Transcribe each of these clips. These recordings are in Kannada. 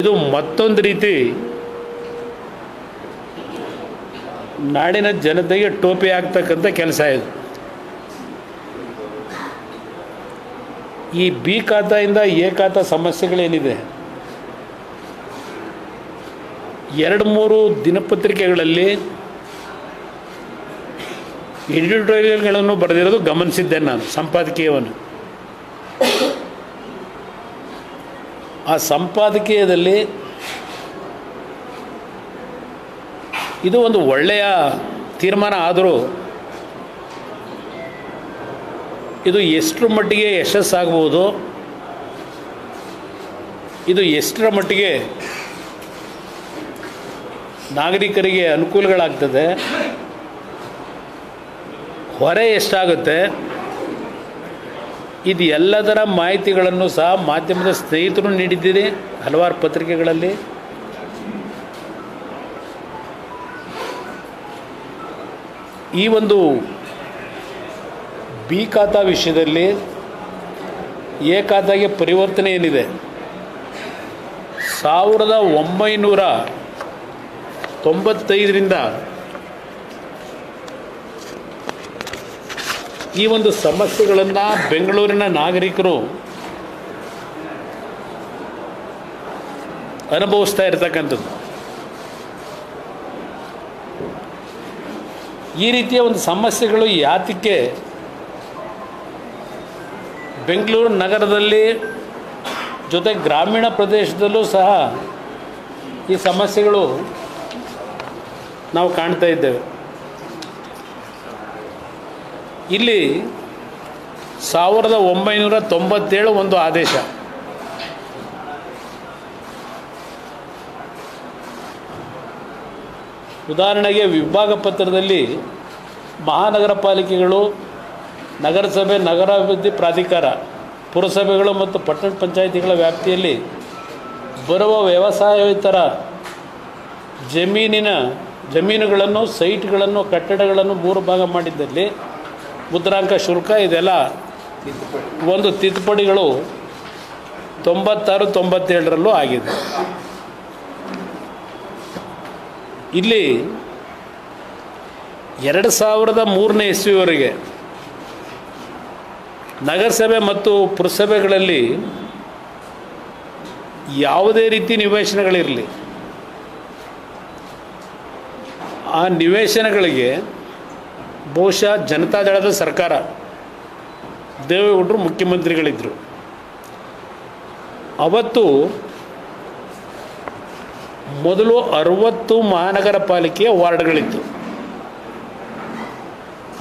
ಇದು ಮತ್ತೊಂದು ರೀತಿ ನಾಡಿನ ಜನತೆಗೆ ಟೋಪಿ ಆಗ್ತಕ್ಕಂಥ ಕೆಲಸ ಇದು. ಈ ಬಿ ಖಾತಾಯಿಂದ ಎ ಖಾತಾ ಸಮಸ್ಯೆಗಳೇನಿದೆ, 2-3 ದಿನಪತ್ರಿಕೆಗಳಲ್ಲಿ ಎಡಿಟೋರಿಯಲ್ಗಳನ್ನು ಬರೆದಿರೋದು ಗಮನಿಸಿದ್ದೆ ನಾನು, ಸಂಪಾದಕೀಯವನ್ನು. ಆ ಸಂಪಾದಕೀಯದಲ್ಲಿ ಇದು ಒಂದು ಒಳ್ಳೆಯ ತೀರ್ಮಾನ ಆದರೂ ಇದು ಎಷ್ಟರ ಮಟ್ಟಿಗೆ ಯಶಸ್ಸಾಗ್ಬೋದು, ಇದು ಎಷ್ಟರ ಮಟ್ಟಿಗೆ ನಾಗರಿಕರಿಗೆ ಅನುಕೂಲಗಳಾಗ್ತದೆ, ಹೊರೆ ಎಷ್ಟಾಗುತ್ತೆ, ಇದು ಎಲ್ಲದರ ಮಾಹಿತಿಗಳನ್ನು ಸಹ ಮಾಧ್ಯಮದ ಸ್ನೇಹಿತರು ನೀಡಿದ್ದೀರಿ ಹಲವಾರು ಪತ್ರಿಕೆಗಳಲ್ಲಿ. ಈ ಒಂದು ಬಿ ಖಾತಾ ವಿಷಯದಲ್ಲಿ ಎ ಖಾತಾಗೆ ಪರಿವರ್ತನೆ ಏನಿದೆ, 1995ರಿಂದ ಈ ಒಂದು ಸಮಸ್ಯೆಗಳನ್ನು ಬೆಂಗಳೂರಿನ ನಾಗರಿಕರು ಅನುಭವಿಸ್ತಾ ಇರತಕ್ಕಂಥದ್ದು. ಈ ರೀತಿಯ ಒಂದು ಸಮಸ್ಯೆಗಳು ಯಾತಕ್ಕೆ ಬೆಂಗಳೂರು ನಗರದಲ್ಲಿ ಜೊತೆ ಗ್ರಾಮೀಣ ಪ್ರದೇಶದಲ್ಲೂ ಸಹ ಈ ಸಮಸ್ಯೆಗಳು ನಾವು ಕಾಣ್ತಾ ಇದ್ದೇವೆ. ಇಲ್ಲಿ 1997 ಒಂದು ಆದೇಶ, ಉದಾಹರಣೆಗೆ ವಿಭಾಗ ಪತ್ರದಲ್ಲಿ ಮಹಾನಗರ ಪಾಲಿಕೆಗಳು, ನಗರಸಭೆ, ನಗರಾಭಿವೃದ್ಧಿ ಪ್ರಾಧಿಕಾರ, ಪುರಸಭೆಗಳು ಮತ್ತು ಪಟ್ಟಣ ಪಂಚಾಯಿತಿಗಳ ವ್ಯಾಪ್ತಿಯಲ್ಲಿ ಬರುವ ವ್ಯವಸಾಯೇತರ ಜಮೀನುಗಳನ್ನು, ಸೈಟ್ಗಳನ್ನು, ಕಟ್ಟಡಗಳನ್ನು 3 ಭಾಗ ಮಾಡಿದ್ದಲ್ಲಿ ಮುದ್ರಾಂಕ ಶುಲ್ಕ ಇದೆಲ್ಲ ಒಂದು ತಿದ್ದುಪಡಿಗಳು 96-97ರಲ್ಲೂ ಆಗಿದೆ. ಇಲ್ಲಿ 2003ನೇ ಇಸ್ವಿವರೆಗೆ ನಗರಸಭೆ ಮತ್ತು ಪುರಸಭೆಗಳಲ್ಲಿ ಯಾವುದೇ ರೀತಿ ನಿವೇಶನಗಳಿರಲಿ, ಆ ನಿವೇಶನಗಳಿಗೆ ಬಹುಶಃ ಜನತಾದಳದ ಸರ್ಕಾರ, ದೇವೇಗೌಡರು ಮುಖ್ಯಮಂತ್ರಿಗಳಿದ್ದರು. ಅವತ್ತು ಮೊದಲು 60 ಮಹಾನಗರ ಪಾಲಿಕೆಯ ವಾರ್ಡ್ಗಳಿತ್ತು.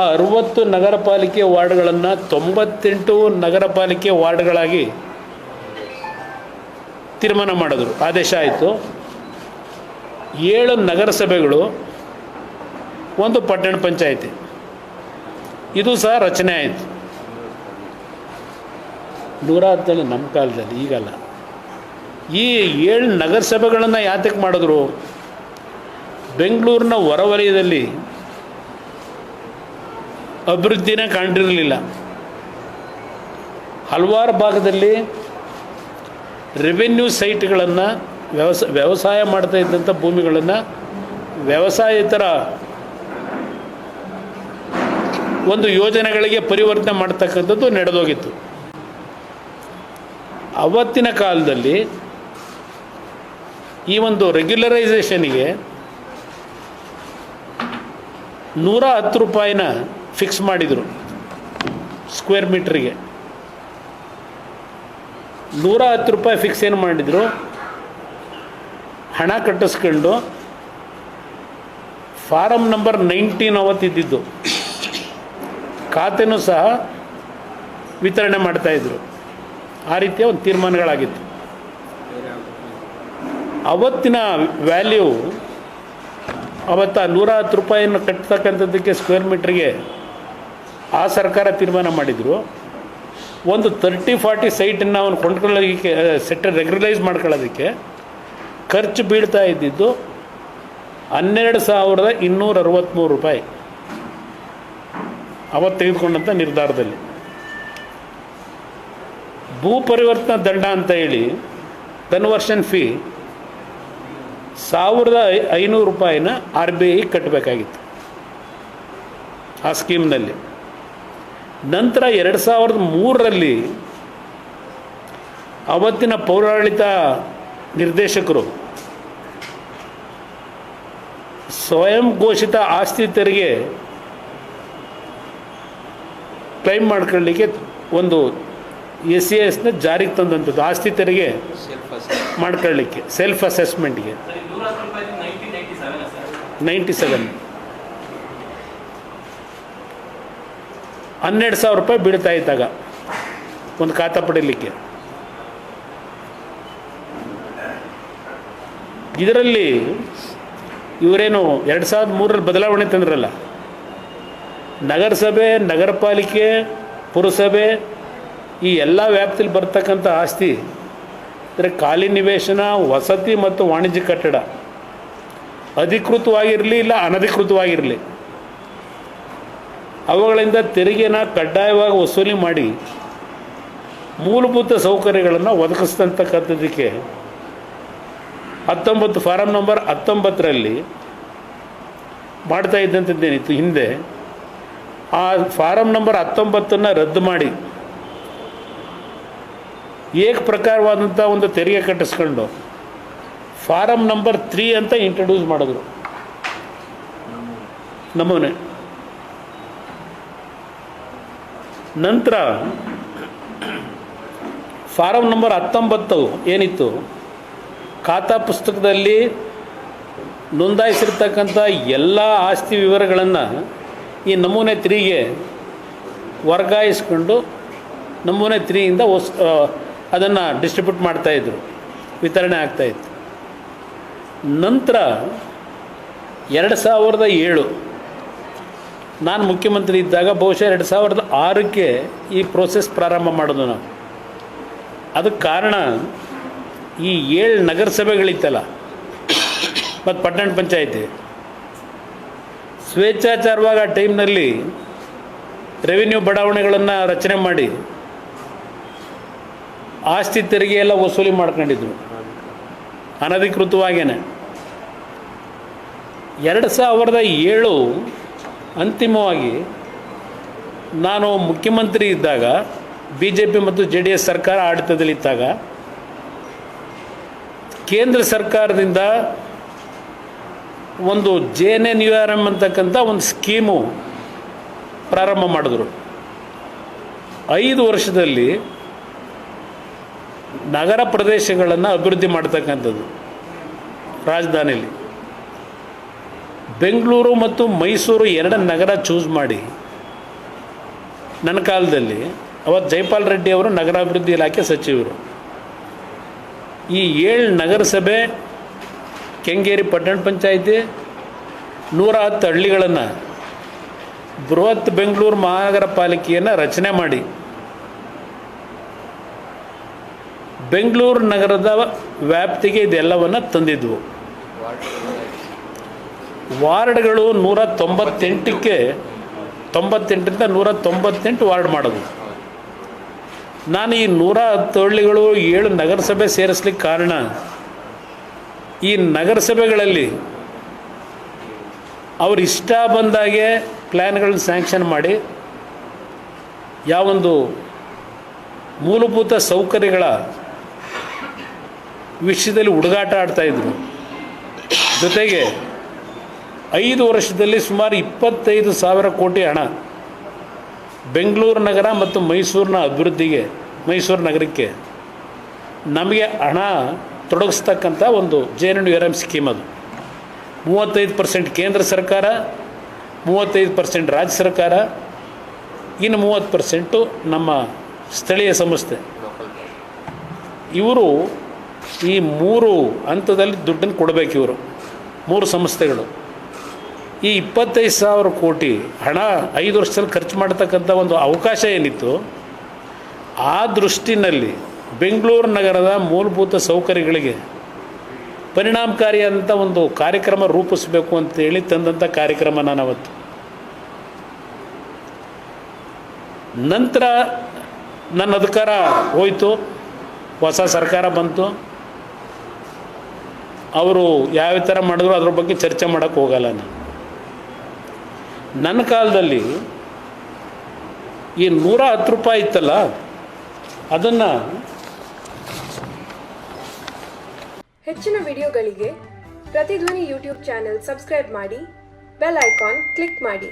ಆ 60 ನಗರ ಪಾಲಿಕೆ ವಾರ್ಡ್ಗಳನ್ನು 98 ನಗರ ಪಾಲಿಕೆ ವಾರ್ಡ್ಗಳಾಗಿ ತೀರ್ಮಾನ ಮಾಡಿದ್ರು, ಆದೇಶ ಆಯಿತು. 7 ನಗರಸಭೆಗಳು, 1 ಪಟ್ಟಣ ಪಂಚಾಯಿತಿ, ಇದು ಸಹ ರಚನೆ ಆಯಿತು. 110 ನಮ್ಮ ಕಾಲದಲ್ಲಿ, ಈಗಲ್ಲ. ಈ 7 ನಗರಸಭೆಗಳನ್ನು ಯಾತಕ್ಕೆ ಮಾಡಿದ್ರು? ಬೆಂಗಳೂರಿನ ಹೊರವಲಯದಲ್ಲಿ ಅಭಿವೃದ್ಧಿನೇ ಕಂಡಿರಲಿಲ್ಲ. ಹಲವಾರು ಭಾಗದಲ್ಲಿ ರೆವೆನ್ಯೂ ಸೈಟ್ಗಳನ್ನು, ವ್ಯವಸಾಯ ಮಾಡ್ತಾ ಇದ್ದಂಥ ಭೂಮಿಗಳನ್ನು ವ್ಯವಸಾಯೇತರ ಒಂದು ಯೋಜನೆಗಳಿಗೆ ಪರಿವರ್ತನೆ ಮಾಡ್ತಕ್ಕಂಥದ್ದು ನಡೆದೋಗಿತ್ತು. ಅವತ್ತಿನ ಕಾಲದಲ್ಲಿ ಈ ಒಂದು ರೆಗ್ಯುಲರೈಸೇಷನಿಗೆ 110 ರೂಪಾಯಿನ ಫಿಕ್ಸ್ ಮಾಡಿದರು ಸ್ಕ್ವೇರ್ ಮೀಟ್ರಿಗೆ. 110 ರೂಪಾಯಿ ಫಿಕ್ಸ್ ಏನು ಮಾಡಿದರು, ಹಣ ಕಟ್ಟಿಸ್ಕೊಂಡು ಫಾರಮ್ ನಂಬರ್ 19 ಅವತ್ತಿದ್ದು ಖಾತೆನೂ ಸಹ ವಿತರಣೆ ಮಾಡ್ತಾಯಿದ್ರು. ಆ ರೀತಿಯ ಒಂದು ತೀರ್ಮಾನಗಳಾಗಿತ್ತು. ಅವತ್ತಿನ ವ್ಯಾಲ್ಯೂ, ಅವತ್ತು 110 ರೂಪಾಯಿಯನ್ನು ಕಟ್ಟತಕ್ಕಂಥದ್ದಕ್ಕೆ ಸ್ಕ್ವೇರ್ ಮೀಟ್ರಿಗೆ ಆ ಸರ್ಕಾರ ತೀರ್ಮಾನ ಮಾಡಿದರು. ಒಂದು 30-40 ಸೈಟನ್ನು ಅವನು ಕೊಂಡ್ಕೊಳ್ಳೋದಕ್ಕೆ, ರೆಗ್ಯುಲರೈಸ್ ಮಾಡ್ಕೊಳ್ಳೋದಕ್ಕೆ ಖರ್ಚು ಬೀಳ್ತಾ ಇದ್ದಿದ್ದು 12,263 ರೂಪಾಯಿ ಅವತ್ತು ತೆಗೆದುಕೊಂಡಂಥ ನಿರ್ಧಾರದಲ್ಲಿ. ಭೂ ಪರಿವರ್ತನಾ ದಂಡ ಅಂತ ಹೇಳಿ ಕನ್ವರ್ಷನ್ ಫೀ ₹1,500 RBI ಕಟ್ಟಬೇಕಾಗಿತ್ತು ಆ ಸ್ಕೀಮ್ನಲ್ಲಿ. ನಂತರ 2003ರಲ್ಲಿ ಅವತ್ತಿನ ಪೌರಾಡಳಿತ ನಿರ್ದೇಶಕರು ಸ್ವಯಂ ಘೋಷಿತ ಆಸ್ತಿ ತೆರಿಗೆ ಕ್ಲೈಮ್ ಮಾಡ್ಕೊಳ್ಳಿಕ್ಕೆ ಒಂದು SASನ ಜಾರಿಗೆ ತಂದಂಥದ್ದು, ಆಸ್ತಿ ತೆರಿಗೆ ಮಾಡ್ಕೊಳ್ಳಿಕ್ಕೆ ಸೆಲ್ಫ್ ಅಸೆಸ್ಮೆಂಟ್ಗೆ 97 ₹12,000 ಬೀಳ್ತಾ ಇದ್ದಾಗ ಒಂದು ಖಾತಾ ಪಡೀಲಿಕ್ಕೆ. ಇದರಲ್ಲಿ ಇವರೇನು 2003ರಲ್ಲಿ ಬದಲಾವಣೆ ತಂದ್ರಲ್ಲ, ನಗರಸಭೆ, ನಗರ ಪಾಲಿಕೆ, ಪುರಸಭೆ ಈ ಎಲ್ಲ ವ್ಯಾಪ್ತಿಯಲ್ಲಿ ಬರ್ತಕ್ಕಂಥ ಆಸ್ತಿ ಅಂದರೆ ಖಾಲಿ ನಿವೇಶನ, ವಸತಿ ಮತ್ತು ವಾಣಿಜ್ಯ ಕಟ್ಟಡ ಅಧಿಕೃತವಾಗಿರಲಿ ಇಲ್ಲ ಅನಧಿಕೃತವಾಗಿರಲಿ ಅವುಗಳಿಂದ ತೆರಿಗೆನ ಕಡ್ಡಾಯವಾಗಿ ವಸೂಲಿ ಮಾಡಿ ಮೂಲಭೂತ ಸೌಕರ್ಯಗಳನ್ನು ಒದಗಿಸ್ತಕ್ಕಂಥದ್ದಕ್ಕೆ ಫಾರಂ ನಂಬರ್ 19ರಲ್ಲಿ ಮಾಡ್ತಾ ಇದ್ದಂಥದ್ದೇನಿತ್ತು ಹಿಂದೆ, ಆ ಫಾರಂ ನಂಬರ್ 19ನ್ನು ರದ್ದು ಮಾಡಿ ಏಕ ಪ್ರಕಾರವಾದಂಥ ಒಂದು ತೆರಿಗೆ ಕಟ್ಟಿಸ್ಕೊಂಡು ಫಾರಂ ನಂಬರ್ 3 ಅಂತ ಇಂಟ್ರೊಡ್ಯೂಸ್ ಮಾಡಿದ್ರು ನಮೂನೆ. ನಂತರ ಫಾರಂ ನಂಬರ್ 19 ಏನಿತ್ತು, ಖಾತಾ ಪುಸ್ತಕದಲ್ಲಿ ನೋಂದಾಯಿಸಿರ್ತಕ್ಕಂಥ ಎಲ್ಲ ಆಸ್ತಿ ವಿವರಗಳನ್ನು ಈ ನಮೂನೆ 3ಗೆ ವರ್ಗಾಯಿಸ್ಕೊಂಡು ನಮೂನೆ 3ಯಿಂದ ಅದನ್ನು ಡಿಸ್ಟ್ರಿಬ್ಯೂಟ್ ಮಾಡ್ತಾಯಿದ್ರು, ವಿತರಣೆ ಆಗ್ತಾಯಿತ್ತು. ನಂತರ 2007 ನಾನು ಮುಖ್ಯಮಂತ್ರಿ ಇದ್ದಾಗ ಬಹುಶಃ 2006ಕ್ಕೆ ಈ ಪ್ರೋಸೆಸ್ ಪ್ರಾರಂಭ ಮಾಡೋದು ನಾವು. ಅದಕ್ಕೆ ಕಾರಣ ಈ 7 ನಗರಸಭೆಗಳಿತ್ತಲ್ಲ ಮತ್ತು ಪಟ್ಟಣ ಪಂಚಾಯಿತಿ ಸ್ವೇಚ್ಛಾಚಾರವಾಗಿ ಆ ಟೈಮ್ನಲ್ಲಿ ರೆವಿನ್ಯೂ ಬಡಾವಣೆಗಳನ್ನು ರಚನೆ ಮಾಡಿ ಆಸ್ತಿ ತೆರಿಗೆ ಎಲ್ಲ ವಸೂಲಿ ಮಾಡ್ಕೊಂಡಿದ್ರು ಅನಧಿಕೃತವಾಗೇ. 2007 ಅಂತಿಮವಾಗಿ ನಾನು ಮುಖ್ಯಮಂತ್ರಿ ಇದ್ದಾಗ BJP ಮತ್ತು JDS ಸರ್ಕಾರ ಆಡಳಿತದಲ್ಲಿದ್ದಾಗ ಕೇಂದ್ರ ಸರ್ಕಾರದಿಂದ ಒಂದು JNNURM ಅಂತಕ್ಕಂಥ ಒಂದು ಸ್ಕೀಮು ಪ್ರಾರಂಭ ಮಾಡಿದ್ರು. 5 ವರ್ಷದಲ್ಲಿ ನಗರ ಪ್ರದೇಶಗಳನ್ನು ಅಭಿವೃದ್ಧಿ ಮಾಡ್ತಕ್ಕಂಥದ್ದು. ರಾಜಧಾನಿಯಲ್ಲಿ ಬೆಂಗಳೂರು ಮತ್ತು ಮೈಸೂರು 2 ನಗರ ಚೂಸ್ ಮಾಡಿ ನನ್ನ ಕಾಲದಲ್ಲಿ ಅವತ್ತು ಜೈಪಾಲ್ ರೆಡ್ಡಿ ಅವರು ನಗರಾಭಿವೃದ್ಧಿ ಇಲಾಖೆ ಸಚಿವರು. ಈ 7 ನಗರಸಭೆ, ಕೆಂಗೇರಿ ಪಟ್ಟಣ ಪಂಚಾಯಿತಿ, 110 ಹಳ್ಳಿಗಳನ್ನು ಬೃಹತ್ ಬೆಂಗಳೂರು ಮಹಾನಗರ ಪಾಲಿಕೆಯನ್ನು ರಚನೆ ಮಾಡಿ ಬೆಂಗಳೂರು ನಗರದ ವ್ಯಾಪ್ತಿಗೆ ಇದೆಲ್ಲವನ್ನು ತಂದಿದ್ವು. ವಾರ್ಡ್ಗಳು 198ಕ್ಕೆ 98ರಿಂದ 198 ವಾರ್ಡ್ ಮಾಡೋದು. ನಾನು ಈ 110 ಹಳ್ಳಿಗಳು 7 ನಗರಸಭೆ ಸೇರಿಸ್ಲಿಕ್ಕೆ ಕಾರಣ, ಈ ನಗರಸಭೆಗಳಲ್ಲಿ ಅವ್ರು ಇಷ್ಟ ಬಂದಾಗೆ ಪ್ಲ್ಯಾನ್ಗಳನ್ನ ಸ್ಯಾಂಕ್ಷನ್ ಮಾಡಿ ಯಾವೊಂದು ಮೂಲಭೂತ ಸೌಕರ್ಯಗಳ ವಿಷಯದಲ್ಲಿ ಹುಡುಗಾಟ ಆಡ್ತಾಯಿದ್ರು. ಜೊತೆಗೆ 5 ವರ್ಷದಲ್ಲಿ ಸುಮಾರು 25,000 ಕೋಟಿ ಹಣ ಬೆಂಗಳೂರು ನಗರ ಮತ್ತು ಮೈಸೂರಿನ ಅಭಿವೃದ್ಧಿಗೆ, ಮೈಸೂರು ನಗರಕ್ಕೆ ನಮಗೆ ಹಣ ತೊಡಗಿಸ್ತಕ್ಕಂಥ ಒಂದು JNNURM ಸ್ಕೀಮ್. ಅದು 35% ಕೇಂದ್ರ ಸರ್ಕಾರ, 35% ರಾಜ್ಯ ಸರ್ಕಾರ, ಇನ್ನು 30% ನಮ್ಮ ಸ್ಥಳೀಯ ಸಂಸ್ಥೆ. ಇವರು ಈ 3 ಹಂತದಲ್ಲಿ ದುಡ್ಡನ್ನು ಕೊಡಬೇಕು. ಇವರು 3 ಸಂಸ್ಥೆಗಳು ಈ 25,000 ಕೋಟಿ ಹಣ 5 ವರ್ಷದಲ್ಲಿ ಖರ್ಚು ಮಾಡತಕ್ಕಂಥ ಒಂದು ಅವಕಾಶ ಏನಿತ್ತು, ಆ ದೃಷ್ಟಿನಲ್ಲಿ ಬೆಂಗಳೂರು ನಗರದ ಮೂಲಭೂತ ಸೌಕರ್ಯಗಳಿಗೆ ಪರಿಣಾಮಕಾರಿಯಾದಂಥ ಒಂದು ಕಾರ್ಯಕ್ರಮ ರೂಪಿಸಬೇಕು ಅಂತೇಳಿ ತಂದಂಥ ಕಾರ್ಯಕ್ರಮ ನಾನು ಅವತ್ತು. ನಂತರ ನನ್ನ ಅಧಿಕಾರ ಹೋಯಿತು, ಹೊಸ ಸರ್ಕಾರ ಬಂತು. ಅವರು ಯಾವ ಥರ ಮಾಡಿದ್ರು ಅದ್ರ ಬಗ್ಗೆ ಚರ್ಚೆ ಮಾಡೋಕ್ಕೆ ಹೋಗಲ್ಲ ನಾನು. ನನ್ನ ಕಾಲದಲ್ಲಿ ಈ 110 ರೂಪಾಯಿ ಇತ್ತಲ್ಲ, ಅದನ್ನು ಹೆಚ್ಚಿನ ವಿಡಿಯೋಗಳಿಗೆ ಪ್ರತಿಧ್ವನಿ ಯೂಟ್ಯೂಬ್ ಚಾನೆಲ್ ಸಬ್ಸ್ಕ್ರೈಬ್ ಮಾಡಿ, ಬೆಲ್ ಐಕಾನ್ ಕ್ಲಿಕ್ ಮಾಡಿ.